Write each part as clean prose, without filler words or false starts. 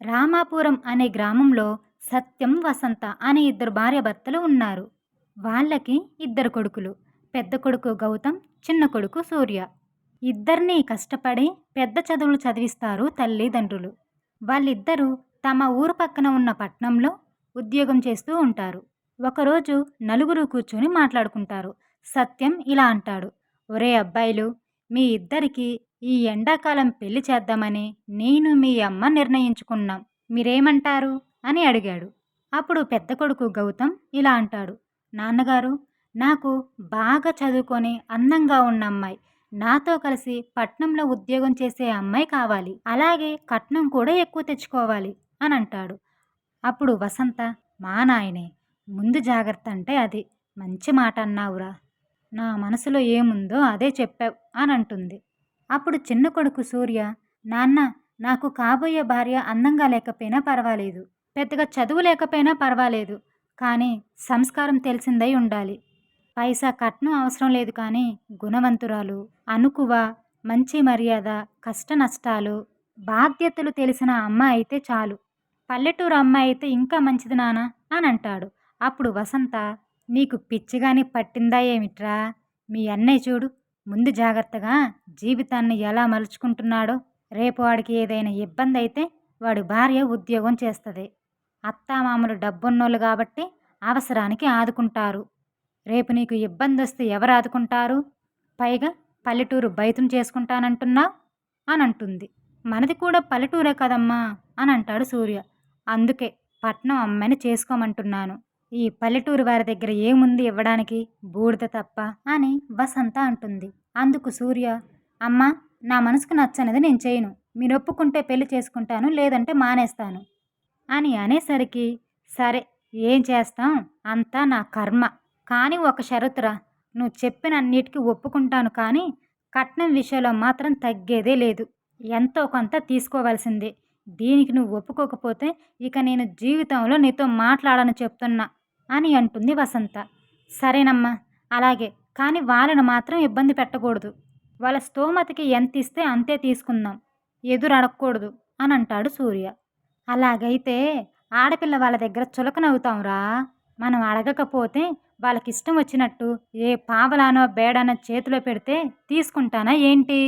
రామాపురం అనే గ్రామంలో సత్యం, వసంత అనే ఇద్దరు భార్యాభర్తలు ఉన్నారు. వాళ్ళకి ఇద్దరు కొడుకులు. పెద్ద కొడుకు గౌతమ్, చిన్న కొడుకు సూర్య. ఇద్దరినీ కష్టపడి పెద్ద చదువులు చదివిస్తారు తల్లిదండ్రులు. వాళ్ళిద్దరూ తమ ఊరు పక్కన ఉన్న పట్నంలో ఉద్యోగం చేస్తూ ఉంటారు. ఒకరోజు నలుగురు కూర్చొని మాట్లాడుకుంటారు. సత్యం ఇలా అంటాడు, ఒరే అబ్బాయిలు, మీ ఇద్దరికి ఈ ఎండాకాలం పెళ్లి చేద్దామని నేను మీ అమ్మ నిర్ణయించుకున్నాం. మీరేమంటారు అని అడిగాడు. అప్పుడు పెద్ద కొడుకు గౌతమ్ ఇలా అంటాడు, నాన్నగారు, నాకు బాగా చదువుకొని అందంగా ఉన్న అమ్మాయి, నాతో కలిసి పట్నంలో ఉద్యోగం చేసే అమ్మాయి కావాలి. అలాగే కట్నం కూడా ఎక్కువ తెచ్చుకోవాలి అని అంటాడు. అప్పుడు వసంత, మా నాయనే, ముందు జాగ్రత్త అంటే అది. మంచి మాట అన్నావురా. నా మనసులో ఏముందో అదే చెప్పావు అని అంటుంది. అప్పుడు చిన్న కొడుకు సూర్య, నాన్న, నాకు కాబోయే భార్య అందంగా లేకపోయినా పర్వాలేదు, పెద్దగా చదువు లేకపోయినా పర్వాలేదు, కానీ సంస్కారం తెలిసిందై ఉండాలి. పైసా కట్నం అవసరం లేదు, కానీ గుణవంతురాలు, అనుకువ, మంచి మర్యాద, కష్ట నష్టాలు, బాధ్యతలు తెలిసిన అమ్మాయి అయితే చాలు. పల్లెటూరు అమ్మాయి అయితే ఇంకా మంచిది నాన్న అని అంటాడు. అప్పుడు వసంత, నీకు పిచ్చిగాని పట్టిందా ఏమిట్రా? మీ అన్నయ్య చూడు, ముందు జాగ్రత్తగా జీవితాన్ని ఎలా మలుచుకుంటున్నాడో. రేపు వాడికి ఏదైనా ఇబ్బంది అయితే వాడి భార్య ఉద్యోగం చేస్తుంది. అత్తామామలు డబ్బున్నోళ్ళు కాబట్టి అవసరానికి ఆదుకుంటారు. రేపు నీకు ఇబ్బంది వస్తే ఎవరు ఆదుకుంటారు? పైగా పల్లెటూరు బయటం చేసుకుంటానంటున్నావు అని అంటుంది. మనది కూడా పల్లెటూరే కదమ్మా అని అంటాడు సూర్య. అందుకే పట్నం అమ్మాయిని చేసుకోమంటున్నాను. ఈ పల్లెటూరు వారి దగ్గర ఏముంది ఇవ్వడానికి, బూడిద తప్ప అని వసంత అంటుంది. అందుకు సూర్య, అమ్మా, నా మనసుకు నచ్చనిది నేను చేయను. మీరు ఒప్పుకుంటే పెళ్లి చేసుకుంటాను, లేదంటే మానేస్తాను అని అనేసరికి, సరే ఏం చేస్తాం, అంతా నా కర్మ. కానీ ఒక షరతురా, నువ్వు చెప్పిన అన్నిటికీ ఒప్పుకుంటాను, కానీ కట్నం విషయంలో మాత్రం తగ్గేదే లేదు. ఎంతో కొంత తీసుకోవాల్సిందే. దీనికి నువ్వు ఒప్పుకోకపోతే ఇక నేను జీవితంలో నీతో మాట్లాడను చెప్తున్నా అని అంటుంది వసంత. సరేనమ్మా, అలాగే, కానీ వాళ్ళని మాత్రం ఇబ్బంది పెట్టకూడదు. వాళ్ళ స్తోమతకి ఎంత ఇస్తే అంతే తీసుకుందాం, ఎదురు అడగకూడదు అని అంటాడు సూర్య. అలాగైతే ఆడపిల్ల వాళ్ళ దగ్గర చులకనవుతాంరా. మనం అడగకపోతే వాళ్ళకిష్టం వచ్చినట్టు ఏ పావలానో బేడానో చేతిలో పెడితే తీసుకుంటానా ఏంటి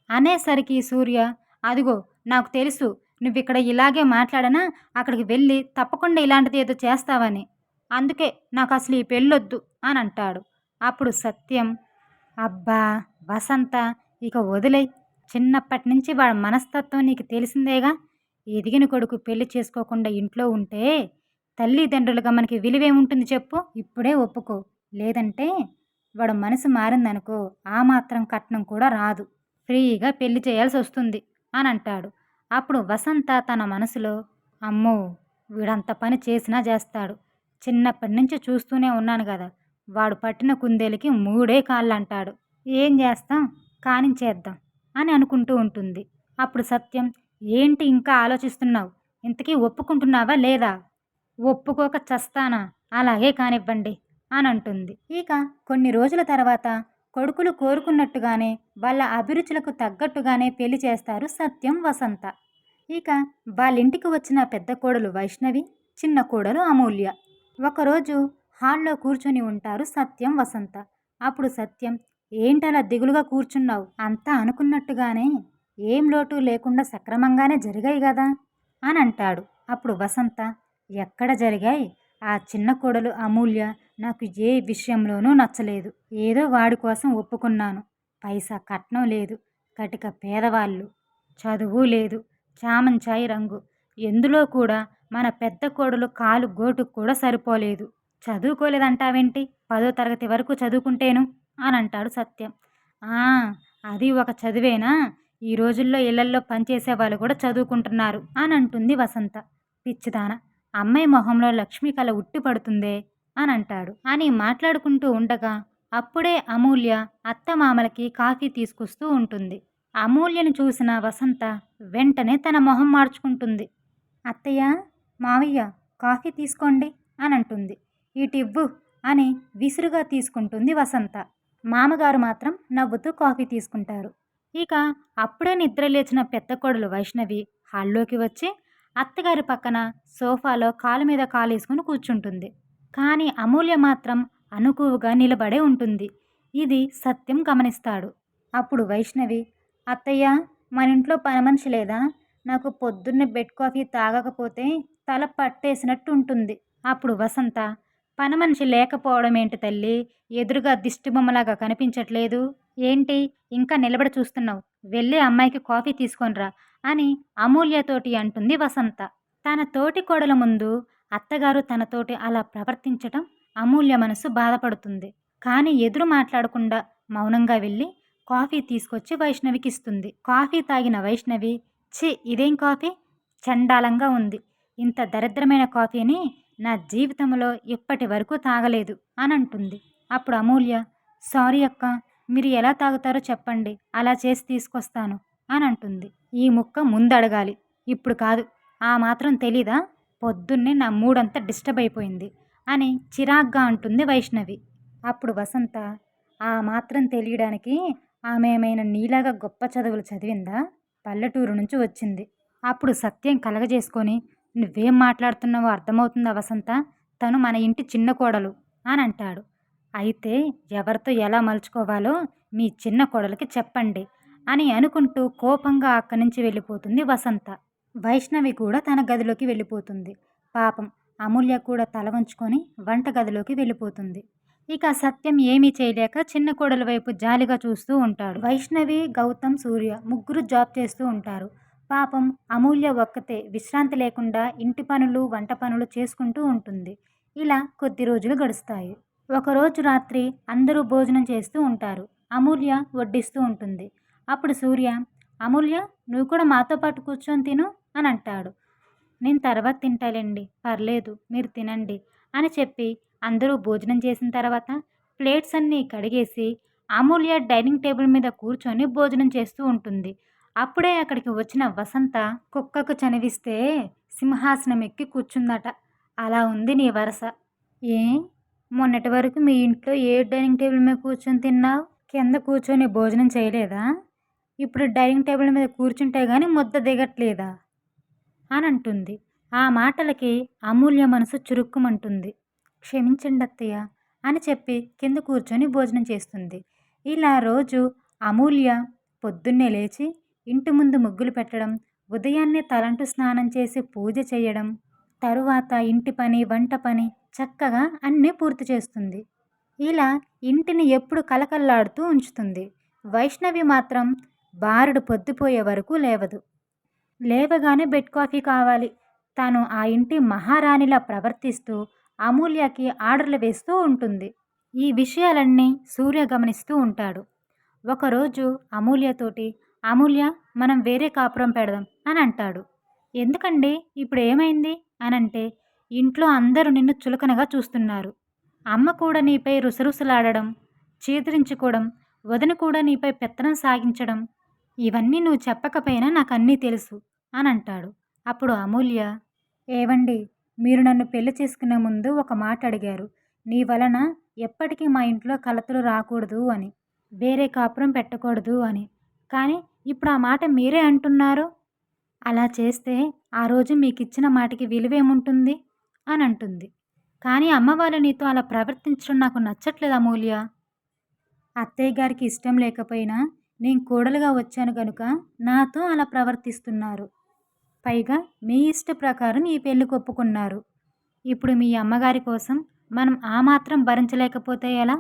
అనేసరికి సూర్య, అదిగో నాకు తెలుసు, నువ్విక్కడ ఇలాగే మాట్లాడనా అక్కడికి వెళ్ళి తప్పకుండా ఇలాంటిది ఏదో చేస్తావని. అందుకే నాకు అసలు ఈ పెళ్ళొద్దు అని అంటాడు. అప్పుడు సత్యం, అబ్బా వసంత, ఇక వదిలే. చిన్నప్పటి నుంచి వాడి మనస్తత్వం నీకు తెలిసిందేగా. ఎదిగిన కొడుకు పెళ్లి చేసుకోకుండా ఇంట్లో ఉంటే తల్లిదండ్రులుగా మనకి విలువేముంటుంది చెప్పు. ఇప్పుడే ఒప్పుకో, లేదంటే వాడు మనసు మారిందనుకో, ఆ మాత్రం కట్నం కూడా రాదు, ఫ్రీగా పెళ్లి చేయాల్సి వస్తుంది అని అంటాడు. అప్పుడు వసంత తన మనసులో, అమ్మో, వీడంత పని చేసినా చేస్తాడు, చిన్నప్పటి నుంచి చూస్తూనే ఉన్నాను కదా, వాడు పట్టిన కుందేలకి మూడే కాళ్ళు అంటాడు, ఏం చేస్తాం, కానించేద్దాం అని అనుకుంటూ ఉంటుంది. అప్పుడు సత్యం, ఏంటి ఇంకా ఆలోచిస్తున్నావు, ఇంతకీ ఒప్పుకుంటున్నావా లేదా? ఒప్పుకోక చస్తానా, అలాగే కానివ్వండి అని అంటుంది. ఇక కొన్ని రోజుల తర్వాత కొడుకులు కోరుకున్నట్టుగానే వాళ్ళ అభిరుచులకు తగ్గట్టుగానే పెళ్లి చేస్తారు సత్యం, వసంత. ఇక వాళ్ళింటికి వచ్చిన పెద్ద కోడలు వైష్ణవి, చిన్న కోడలు అమూల్య. ఒకరోజు హాల్లో కూర్చొని ఉంటారు సత్యం, వసంత. అప్పుడు సత్యం, ఏంటలా దిగులుగా కూర్చున్నావు? అంతా అనుకున్నట్టుగానే, ఏం లోటు లేకుండా సక్రమంగానే జరిగాయి కదా అని అంటాడు. అప్పుడు వసంత, ఎక్కడ జరిగాయి? ఆ చిన్న కోడలు అమూల్య నాకు ఏ విషయంలోనూ నచ్చలేదు. ఏదో వాడి కోసం ఒప్పుకున్నాను. పైసా కట్నం లేదు, కటిక పేదవాళ్ళు, చదువు లేదు, చామంచాయి రంగు, ఎందులో కూడా మన పెద్ద కోడలు కాలు గోటుకు కూడా సరిపోలేదు. చదువుకోలేదంటావేంటి? 10వ తరగతి వరకు చదువుకుంటేను అని అంటాడు సత్యం. అది ఒక చదివేనా? ఈ రోజుల్లో ఇళ్లల్లో పనిచేసే వాళ్ళు కూడా చదువుకుంటున్నారు అని అంటుంది వసంత. పిచ్చిదాన, అమ్మాయి మొహంలో లక్ష్మీ కళ ఉట్టి పడుతుందే అని అంటాడు. అని మాట్లాడుకుంటూ ఉండగా అప్పుడే అమూల్య అత్తమామలకి కాఫీ తీసుకొస్తూ ఉంటుంది. అమూల్యను చూసిన వసంత వెంటనే తన మొహం మార్చుకుంటుంది. అత్తయ్య, మావయ్య, కాఫీ తీసుకోండి అని అంటుంది. ఇటివ్వు అని విసురుగా తీసుకుంటుంది వసంత. మామగారు మాత్రం నవ్వుతూ కాఫీ తీసుకుంటారు. ఇక అప్పుడే నిద్ర లేచిన పెద్ద కోడలు వైష్ణవి హాల్లోకి వచ్చి అత్తగారి పక్కన సోఫాలో కాలు మీద కాలేసుకుని కూర్చుంటుంది. కానీ అమూల్య మాత్రం అనుకువగా నిలబడే ఉంటుంది. ఇది సత్యం గమనిస్తాడు. అప్పుడు వైష్ణవి, అత్తయ్య, మన ఇంట్లో పనిమనిషి లేదా? నాకు పొద్దున్నే బెడ్ కాఫీ తాగకపోతే తల పట్టేసినట్టు ఉంటుంది. అప్పుడు వసంత, పనిమనిషి లేకపోవడం ఏంటి తల్లి? ఎదురుగా దిష్టిబొమ్మలాగా కనిపించట్లేదు ఏంటి? ఇంకా నిలబడి చూస్తున్నావు? వెళ్ళి అమ్మాయికి కాఫీ తీసుకొనిరా అని అమూల్యతోటి అంటుంది వసంత. తన తోటి కోడల ముందు అత్తగారు తనతోటి అలా ప్రవర్తించటం అమూల్య మనసు బాధపడుతుంది. కానీ ఎదురు మాట్లాడకుండా మౌనంగా వెళ్ళి కాఫీ తీసుకొచ్చి వైష్ణవికి ఇస్తుంది. కాఫీ తాగిన వైష్ణవి, ఛీ, ఇదేం కాఫీ? చండాలంగా ఉంది. ఇంత దరిద్రమైన కాఫీని నా జీవితంలో ఇప్పటి వరకు తాగలేదు అని అంటుంది. అప్పుడు అమూల్య, సారీ అక్క, మీరు ఎలా తాగుతారో చెప్పండి, అలా చేసి తీసుకొస్తాను అని అంటుంది. ఈ ముక్క ముందు అడగాలి, ఇప్పుడు కాదు. ఆ మాత్రం తెలీదా? పొద్దున్నే నా మూడంతా డిస్టర్బ్ అయిపోయింది అని చిరాగ్గా అంటుంది వైష్ణవి. అప్పుడు వసంత, ఆ మాత్రం తెలియడానికి ఆమె ఏమైనా నీలాగా గొప్ప చదువులు చదివిందా? పల్లెటూరు నుంచి వచ్చింది. అప్పుడు సత్యం కలగజేసుకొని, నువ్వేం మాట్లాడుతున్నావో అర్థమవుతుందా వసంత? తను మన ఇంటి చిన్న కోడలు అని అంటాడు. అయితే ఎవరితో ఎలా మలుచుకోవాలో మీ చిన్న కోడలికి చెప్పండి అని అనుకుంటూ కోపంగా అక్కడి నుంచి వెళ్ళిపోతుంది వసంత. వైష్ణవి కూడా తన గదిలోకి వెళ్ళిపోతుంది. పాపం అమూల్య కూడా తల వంచుకొని వంట గదిలోకి వెళ్ళిపోతుంది. ఇక సత్యం ఏమీ చేయలేక చిన్న కోడల వైపు జాలిగా చూస్తూ ఉంటాడు. వైష్ణవి, గౌతమ్, సూర్య ముగ్గురు జాబ్ చేస్తూ ఉంటారు. పాపం అమూల్య ఒక్కతే విశ్రాంతి లేకుండా ఇంటి పనులు, వంట పనులు చేసుకుంటూ ఉంటుంది. ఇలా కొద్ది రోజులు గడుస్తాయి. ఒకరోజు రాత్రి అందరూ భోజనం చేస్తూ ఉంటారు. అమూల్య వడ్డిస్తూ ఉంటుంది. అప్పుడు సూర్య, అమూల్య, నువ్వు కూడా మాతో పాటు కూర్చొని తిను అని అంటాడు. నేను తర్వాత తింటాలేండి, పర్లేదు, మీరు తినండి అని చెప్పి అందరూ భోజనం చేసిన తర్వాత ప్లేట్స్ అన్నీ కడిగేసి అమూల్య డైనింగ్ టేబుల్ మీద కూర్చొని భోజనం చేస్తూ ఉంటుంది. అప్పుడే అక్కడికి వచ్చిన వసంత, కుక్కకు చనివిస్తే సింహాసనం ఎక్కి కూర్చుందట. అలా ఉంది నీ వరస. ఏ, మొన్నటి వరకు మీ ఇంట్లో ఏ డైనింగ్ టేబుల్ మీద కూర్చొని తిన్నావు? కింద కూర్చొని భోజనం చేయలేదా? ఇప్పుడు డైనింగ్ టేబుల్ మీద కూర్చుంటే గానీ ముద్ద దిగట్లేదా అని అంటుంది. ఆ మాటలకి అమూల్య మనసు చురుక్కుమంటుంది. క్షమించండి అత్తయ్య అని చెప్పి కింద కూర్చొని భోజనం చేస్తుంది. ఇలా రోజు అమూల్య పొద్దున్నే లేచి ఇంటి ముందు ముగ్గులు పెట్టడం, ఉదయాన్నే తలంటు స్నానం చేసి పూజ చేయడం, తరువాత ఇంటి పని, వంట పని చక్కగా అన్నీ పూర్తి చేస్తుంది. ఇలా ఇంటిని ఎప్పుడు కలకల్లాడుతూ ఉంచుతుంది. వైష్ణవి మాత్రం బారుడు పొద్దుపోయే వరకు లేవదు. లేవగానే బెడ్ కాఫీ కావాలి. తాను ఆ ఇంటి మహారాణిలా ప్రవర్తిస్తూ అమూల్యకి ఆర్డర్లు వేస్తూ ఉంటుంది. ఈ విషయాలన్నీ సూర్య గమనిస్తూ ఉంటాడు. ఒకరోజు అమూల్యతోటి, అమూల్య, మనం వేరే కాపురం పెడదాం అని అంటాడు. ఎందుకండి, ఇప్పుడు ఏమైంది అనంటే, ఇంట్లో అందరూ నిన్ను చులకనగా చూస్తున్నారు. అమ్మ కూడా నీపై రుసరుసలాడడం, చీదరించుకోవడం, వదిన కూడా నీపై పెత్తనం సాగించడం, ఇవన్నీ నువ్వు చెప్పకపోయినా నాకు అన్నీ తెలుసు అని అంటాడు. అప్పుడు అమూల్య, ఏవండి, మీరు నన్ను పెళ్లి చేసుకునే ముందు ఒక మాట అడిగారు, నీ వలన ఎప్పటికీ మా ఇంట్లో కలతలు రాకూడదు అని, వేరే కాపురం పెట్టకూడదు అని. కానీ ఇప్పుడు ఆ మాట మీరే అంటున్నారు. అలా చేస్తే ఆ రోజు మీకు ఇచ్చిన మాటకి విలువేముంటుంది అని అంటుంది. కానీ అమ్మ వాళ్ళు నీతో అలా ప్రవర్తించడం నాకు నచ్చట్లేదు అమూల్య. అత్తయ్య గారికి ఇష్టం లేకపోయినా నేను కోడలుగా వచ్చాను కనుక నాతో అలా ప్రవర్తిస్తున్నారు. పైగా మీ ఇష్ట ప్రకారం ఈ పెళ్లికి ఒప్పుకున్నారు. ఇప్పుడు మీ అమ్మగారి కోసం మనం ఆ మాత్రం భరించలేకపోతే ఎలా?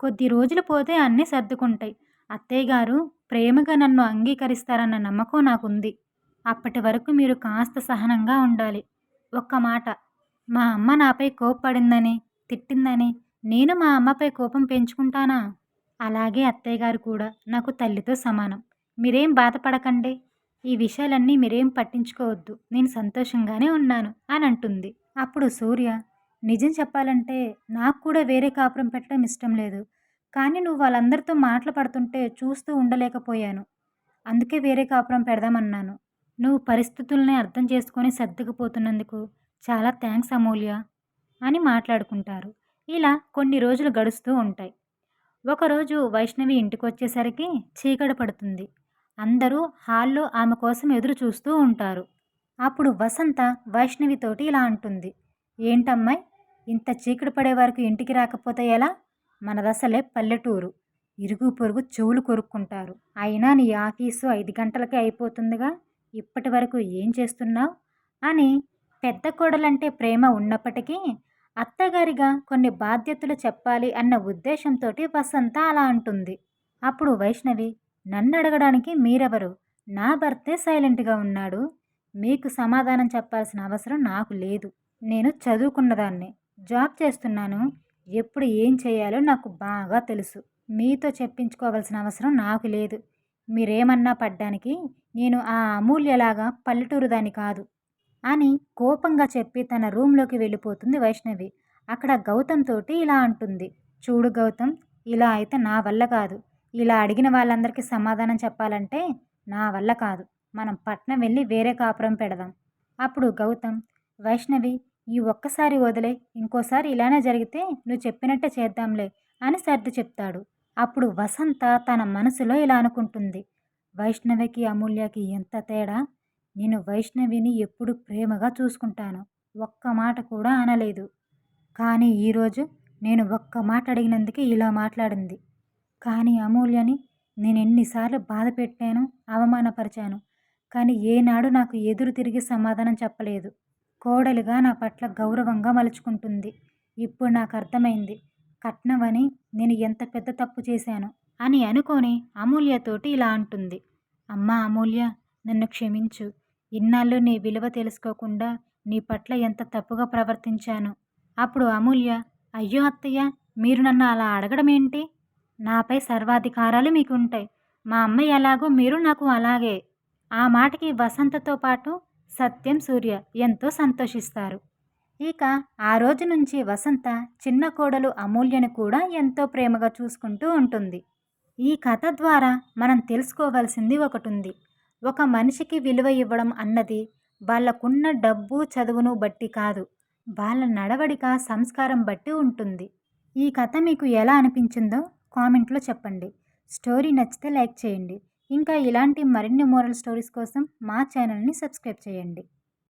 కొద్ది రోజులు పోతే అన్నీ సర్దుకుంటాయి. అత్తయ్య గారు ప్రేమగా నన్ను అంగీకరిస్తారన్న నమ్మకం నాకుంది. అప్పటి వరకు మీరు కాస్త సహనంగా ఉండాలి. ఒక్క మాట, మా అమ్మ నాపై కోప్పడిందని, తిట్టిందని నేను మా అమ్మపై కోపం పెంచుకుంటానా? అలాగే అత్తయ్య గారు కూడా నాకు తల్లితో సమానం. మీరేం బాధపడకండి. ఈ విషయాలన్నీ మీరేం పట్టించుకోవద్దు. నేను సంతోషంగానే ఉన్నాను అని అంటుంది. అప్పుడు సూర్య, నిజం చెప్పాలంటే నాకు కూడా వేరే కాపురం పెట్టడం ఇష్టం లేదు. కానీ నువ్వు వాళ్ళందరితో మాటలు పడుతుంటే చూస్తూ ఉండలేకపోయాను. అందుకే వేరే కాపురం పెడదామన్నాను. నువ్వు పరిస్థితుల్ని అర్థం చేసుకొని సర్దుకుపోతున్నందుకు చాలా థ్యాంక్స్ అమూల్య అని మాట్లాడుకుంటారు. ఇలా కొన్ని రోజులు గడుస్తూ ఉంటాయి. ఒకరోజు వైష్ణవి ఇంటికొచ్చేసరికి చీకటి పడుతుంది. అందరూ హాల్లో ఆమె కోసం ఎదురు చూస్తూ ఉంటారు. అప్పుడు వసంత వైష్ణవితోటి ఇలా అంటుంది. ఏంటమ్మాయి, ఇంత చీకటి పడే వరకు ఇంటికి రాకపోతే ఎలా? మనదసలే పల్లెటూరు. ఇరుగు పొరుగు చెవులు కొరుక్కుంటారు. అయినా నీ ఆఫీసు 5 గంటలకే అయిపోతుందిగా, ఇప్పటి వరకు ఏం చేస్తున్నావు? అని పెద్ద కోడలంటే ప్రేమ ఉన్నప్పటికీ అత్తగారిగా కొన్ని బాధ్యతలు చెప్పాలి అన్న ఉద్దేశంతోటి వసంత అలా అంటుంది. అప్పుడు వైష్ణవి, నన్ను అడగడానికి మీరెవరు? నా భర్తే సైలెంట్గా ఉన్నాడు. మీకు సమాధానం చెప్పాల్సిన అవసరం నాకు లేదు. నేను చదువుకున్నదాన్ని, జాబ్ చేస్తున్నాను. ఎప్పుడు ఏం చేయాలో నాకు బాగా తెలుసు. మీతో చెప్పించుకోవాల్సిన అవసరం నాకు లేదు. మీరేమన్నా పడ్డానికి నేను ఆ అమూల్యలాగా పల్లెటూరు దాన్ని కాదు అని కోపంగా చెప్పి తన రూంలోకి వెళ్ళిపోతుంది వైష్ణవి. అక్కడ గౌతమ్ తోటి ఇలా అంటుంది. చూడు గౌతమ్, ఇలా అయితే నా వల్ల కాదు. ఇలా అడిగిన వాళ్ళందరికీ సమాధానం చెప్పాలంటే నా వల్ల కాదు. మనం పట్నం వెళ్ళి వేరే కాపురం పెడదాం. అప్పుడు గౌతమ్, వైష్ణవి, ఈ ఒక్కసారి వదిలే, ఇంకోసారి ఇలానే జరిగితే నువ్వు చెప్పినట్టే చేద్దాంలే అని సర్ది చెప్తాడు. అప్పుడు వసంత తన మనసులో ఇలా అనుకుంటుంది. వైష్ణవికి అమూల్యకి ఎంత తేడా! నేను వైష్ణవిని ఎప్పుడు ప్రేమగా చూసుకుంటాను. ఒక్క మాట కూడా అనలేదు. కానీ ఈరోజు నేను ఒక్క మాట అడిగినందుకే ఇలా మాట్లాడింది. కానీ అమూల్యని నేను ఎన్నిసార్లు బాధ పెట్టాను, అవమానపరిచాను. కానీ ఏనాడు నాకు ఎదురు తిరిగి సమాధానం చెప్పలేదు. కోడలిగా నా పట్ల గౌరవంగా మలుచుకుంటుంది. ఇప్పుడు నాకు అర్థమైంది, కట్నమని నేను ఎంత పెద్ద తప్పు చేశాను అని అనుకొని అమూల్యతోటి ఇలా అంటుంది. అమ్మా అమూల్య, నన్ను క్షమించు. ఇన్నాళ్ళు నీ విలువ తెలుసుకోకుండా నీ పట్ల ఎంత తప్పుగా ప్రవర్తించాను. అప్పుడు అమూల్య, అయ్యో అత్తయ్య, మీరు నన్ను అలా అడగడం ఏంటి? నాపై సర్వాధికారాలు మీకు ఉంటాయి. మా అమ్మ ఎలాగో మీరు నాకు అలాగే. ఆ మాటకి వసంతతో పాటు సత్యం, సూర్య ఎంతో సంతోషిస్తారు. ఇక ఆ రోజు నుంచి వసంత చిన్న కోడలు అమూల్యను కూడా ఎంతో ప్రేమగా చూసుకుంటూ ఉంటుంది. ఈ కథ ద్వారా మనం తెలుసుకోవాల్సింది ఒకటుంది. ఒక మనిషికి విలువ ఇవ్వడం అన్నది వాళ్ళకున్న డబ్బు, చదువును బట్టి కాదు, వాళ్ళ నడవడిక, సంస్కారం బట్టి ఉంటుంది. ఈ కథ మీకు ఎలా అనిపించిందో కామెంట్లో చెప్పండి. స్టోరీ నచ్చితే లైక్ చేయండి. ఇంకా ఇలాంటి మరిన్ని మోరల్ స్టోరీస్ కోసం మా ఛానల్ని సబ్స్క్రైబ్ చేయండి.